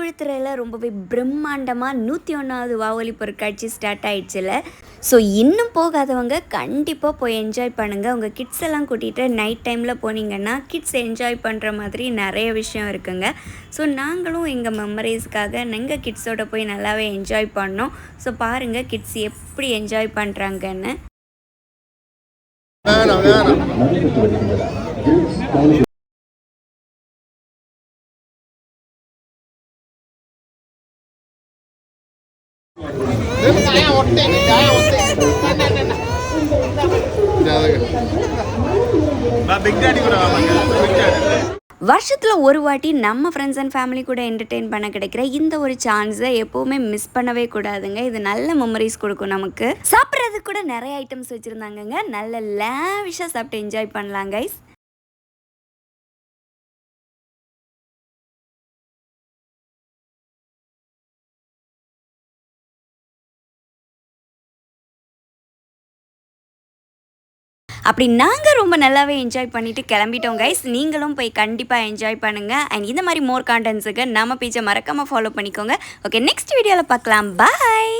குழித்துறையில் ரொம்பவே பிரம்மாண்டமாக 101வது வாவொலி பொருட்காட்சி ஸ்டார்ட் ஆயிடுச்சுல. ஸோ இன்னும் போகாதவங்க கண்டிப்பாக போய் என்ஜாய் பண்ணுங்கள். உங்கள் கிட்ஸ் எல்லாம் கூட்டிகிட்டு நைட் டைமில் போனீங்கன்னா கிட்ஸ் என்ஜாய் பண்ணுற மாதிரி நிறைய விஷயம் இருக்குங்க. ஸோ நாங்களும் எங்கள் மெமரிஸ்க்காக எங்கள் கிட்ஸோட போய் நல்லாவே என்ஜாய் பண்ணோம். ஸோ பாருங்கள் கிட்ஸ் எப்படி என்ஜாய் பண்ணுறாங்கன்னு. வருஷத்தில் ஒரு வாட்டி நம்ம ஃப்ரெண்ட்ஸ் அண்ட் ஃபேமிலி கூட என்டர்டெயின் பண்ண கிடைக்கிற இந்த ஒரு சான்ஸை எப்போவுமே மிஸ் பண்ணவே கூடாதுங்க. இது நல்ல மெமரிஸ் கொடுக்கும் நமக்கு. சாப்பிட்றதுக்கு கூட நிறைய ஐட்டம்ஸ் வச்சுருந்தாங்கங்க. நல்ல லேவிஷாக சாப்பிட்டு என்ஜாய் பண்ணலாம் கைஸ். அப்படி நாங்கள் ரொம்ப நல்லாவே என்ஜாய் பண்ணிவிட்டு கிளம்பிட்டோம் கைஸ். நீங்களும் போய் கண்டிப்பாக என்ஜாய் பண்ணுங்கள். அண்ட் இந்த மாதிரி மோர் கான்டென்ட்ஸுக்கு நம்ம பேஜை மறக்காமல் ஃபாலோ பண்ணிக்கோங்க. ஓகே, நெக்ஸ்ட் வீடியோவில் பார்க்கலாம். பாய்.